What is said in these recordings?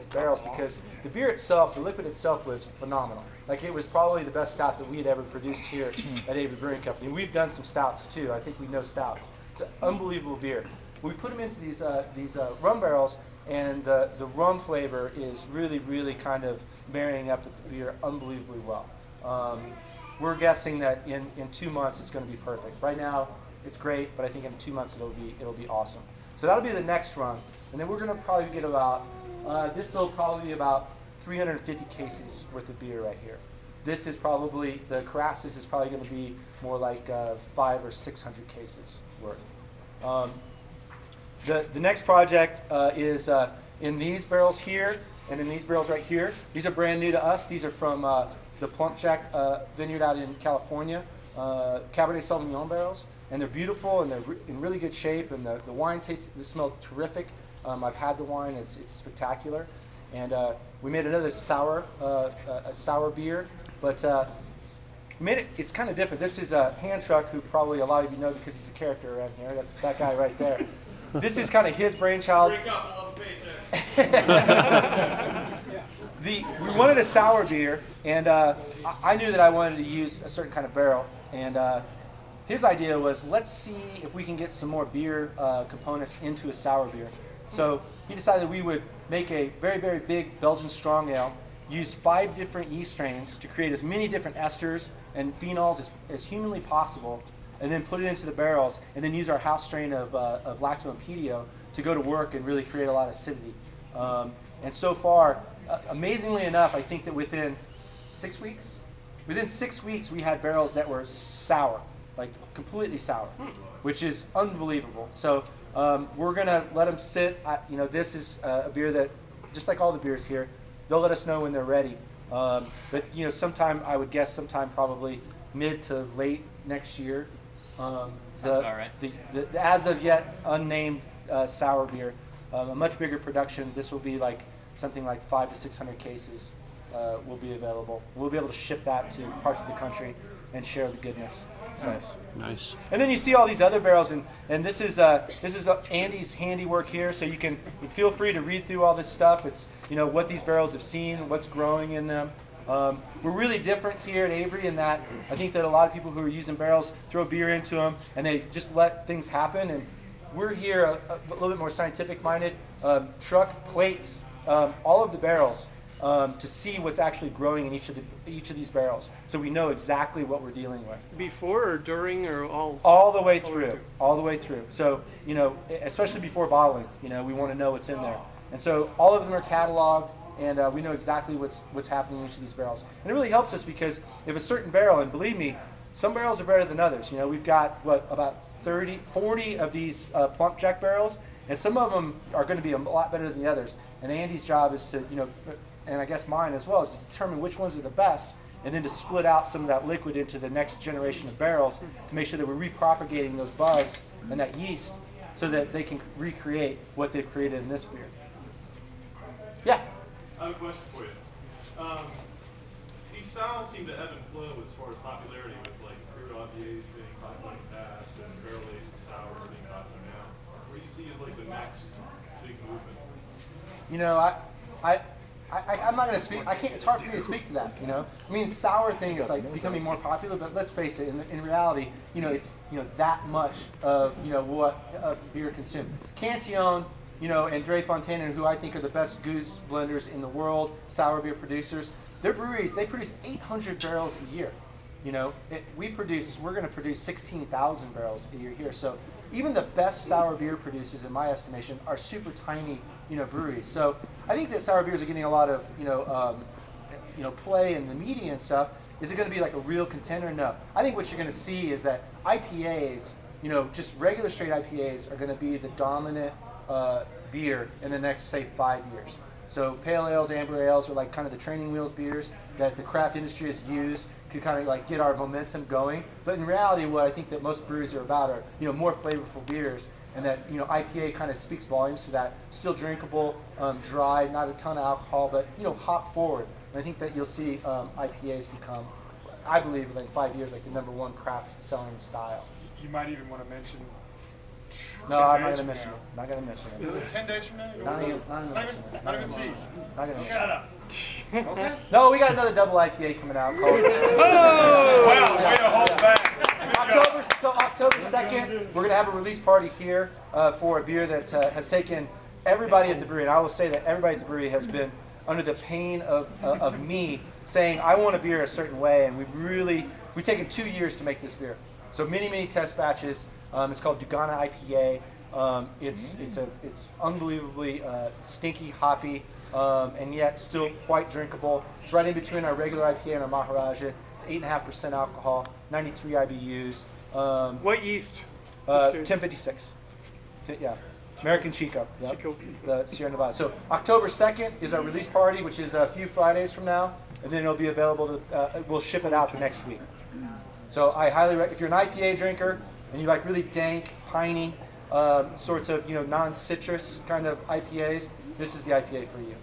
barrels because the beer itself, the liquid itself, was phenomenal. Like, it was probably the best stout that we had ever produced here at Avery Brewing Company. We've done some stouts too. I think we know stouts. It's an unbelievable beer. We put them into these rum barrels, and the rum flavor is really, really kind of marrying up with the beer unbelievably well. We're guessing that in 2 months it's going to be perfect. Right now it's great, but I think in 2 months it'll be awesome. So that'll be the next run, and then we're going to probably get about this will probably be about 350 cases worth of beer right here. This is probably, the Carassus is probably going to be more like 500 or 600 cases worth. The next project is in these barrels here and in these barrels right here. These are brand new to us. These are from the Plump Jack vineyard out in California, Cabernet Sauvignon barrels. And they're beautiful, and they're in really good shape, and the wine tastes, they smell terrific. I've had the wine, it's spectacular. And we made another sour, a sour beer, but we made it, it's kind of different. This is a Hand Truck, who probably a lot of you know because he's a character around here. That's that guy right there. This is kind of his brainchild. We wanted a sour beer, and I knew that I wanted to use a certain kind of barrel, and his idea was, let's see if we can get some more beer components into a sour beer. So he decided we would make a very, very big Belgian strong ale, use 5 different yeast strains to create as many different esters and phenols as humanly possible, and then put it into the barrels, and then use our house strain of Lacto and Pedio to go to work and really create a lot of acidity. And so far, amazingly enough, I think that within 6 weeks, we had barrels that were sour, like completely sour, which is unbelievable. So we're gonna let them sit. You know, this is a beer that, just like all the beers here, they'll let us know when they're ready. But you know, sometime, I would guess sometime probably mid to late next year. Sounds about right. The as of yet unnamed sour beer, a much bigger production. This will be like something like 500 to 600 cases will be available. We'll be able to ship that to parts of the country and share the goodness. So. Nice. And then you see all these other barrels, and this is Andy's handiwork here. So you can feel free to read through all this stuff. It's, you know, what these barrels have seen, what's growing in them. We're really different here at Avery in that I think that a lot of people who are using barrels throw beer into them and they just let things happen. And we're here a little bit more scientific minded. Truck plates all of the barrels to see what's actually growing in each of these barrels, so we know exactly what we're dealing with. Before or during or all? All the way through. All the way through. So, you know, especially before bottling, you know, we want to know what's in there. And so all of them are cataloged, and we know exactly what's happening in each of these barrels. And it really helps us because if a certain barrel, and believe me, some barrels are better than others. You know, we've got, what, about 40 of these Plump Jack barrels, and some of them are going to be a lot better than the others. And Andy's job is to, you know, and I guess mine as well, is to determine which ones are the best, and then to split out some of that liquid into the next generation of barrels to make sure that we're repropagating those bugs and that yeast so that they can recreate what they've created in this beer. Yeah? I have a question for you. These styles seem to ebb and flow as far as popularity, with like crude IPAs being popular in the past and barrel-aged sour being popular now. What do you see as like the next big movement? You know, I'm not going to speak. I can't. It's hard for me to speak to that. You know, I mean, sour thing is like becoming more popular, but let's face it. In reality, you know, it's, you know, that much of, you know, what beer consumed. Cantillon, you know, and Dre Fontana, who I think are the best goose blenders in the world, sour beer producers. Their breweries, they produce 800 barrels a year. You know, we're going to produce 16,000 barrels a year here. So even the best sour beer producers, in my estimation, are super tiny, you know, breweries. So I think that sour beers are getting a lot of, you know, play in the media and stuff. Is it going to be like a real contender? No. I think what you're going to see is that IPAs, you know, just regular straight IPAs are going to be the dominant beer in the next, say, 5 years. So pale ales, amber ales are like kind of the training wheels beers that the craft industry has used to kind of like get our momentum going. But in reality, what I think that most breweries are about are, you know, more flavorful beers, and that, you know, IPA kind of speaks volumes to that. Still drinkable, dry, not a ton of alcohol, but, you know, hop forward. And I think that you'll see IPAs become, I believe, in like 5 years, like the #1 craft selling style. You might even want to mention No, I'm not gonna mention it. Not gonna mention it. 10 days from now? Not even Not even tease. Not gonna mention Shut it. up. Okay. No, we got another double IPA coming out. Called Oh! Wow, way to hold back. October 2nd, we're gonna have a release party here for a beer that has taken everybody at the brewery, and I will say that everybody at the brewery has been under the pain of me saying I want a beer a certain way, and we've taken 2 years to make this beer. So many test batches. It's called Dugana IPA. It's unbelievably stinky, hoppy, and yet still quite drinkable. It's right in between our regular IPA and our Maharaja. It's 8.5% alcohol, 93 IBUs. What yeast? 1056. Yeah. American Chico. Yep. Chico. The Sierra Nevada. So October 2nd is our release party, which is a few Fridays from now, and then it'll be available to. We'll ship it out the next week. So I highly recommend if you're an IPA drinker and you like really dank, piney, sorts of non-citrus kind of IPAs, this is the IPA for you.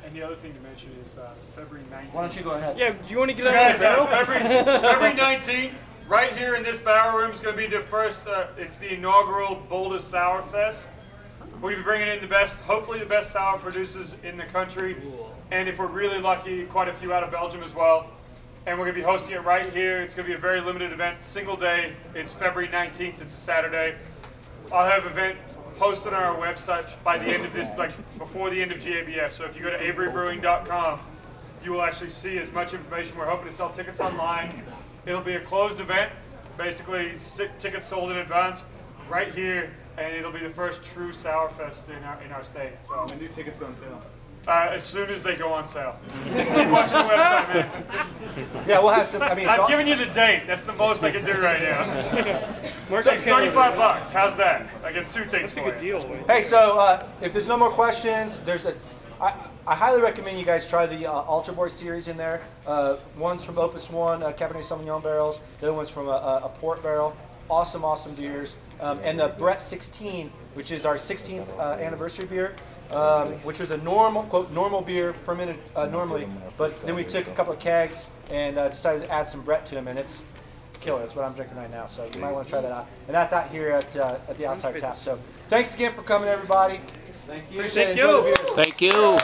And the other thing to mention is February 19th. Why don't you go ahead? Yeah, do you want to get on that? February 19th, right here in this barrel room is going to be the first. It's the inaugural Boulder Sour Fest. We'll be bringing in hopefully the best sour producers in the country, and if we're really lucky, quite a few out of Belgium as well. And we're going to be hosting it right here. It's going to be a very limited event, single day. It's February 19th. It's a Saturday. I'll have an event posted on our website by the end of this, before the end of GABF. So if you go to averybrewing.com, you will actually see as much information. We're hoping to sell tickets online. It'll be a closed event, basically tickets sold in advance right here, and it'll be the first true Sour Fest in our state. So When do tickets go on sale? as soon as they go on sale. Keep watching the website, man. Yeah, we'll have some. I'm giving you the date. That's the most I can do right now. So it's $35. How's that? I get 2 things for you. Hey, so if there's no more questions, I highly recommend you guys try the Ultra Boy series in there. One's from Opus 1 Cabernet Sauvignon barrels. The other one's from a port barrel. Awesome beers. And the Brett 16, which is our 16th anniversary beer, which was a normal beer, fermented normally, but then we took a couple of kegs and decided to add some Brett to them, and it's killer. That's what I'm drinking right now, so you might want to try that out. And that's out here at the Outside Tap. So thanks again for coming, everybody. Thank you. Appreciate it. Enjoy the beers. Thank you.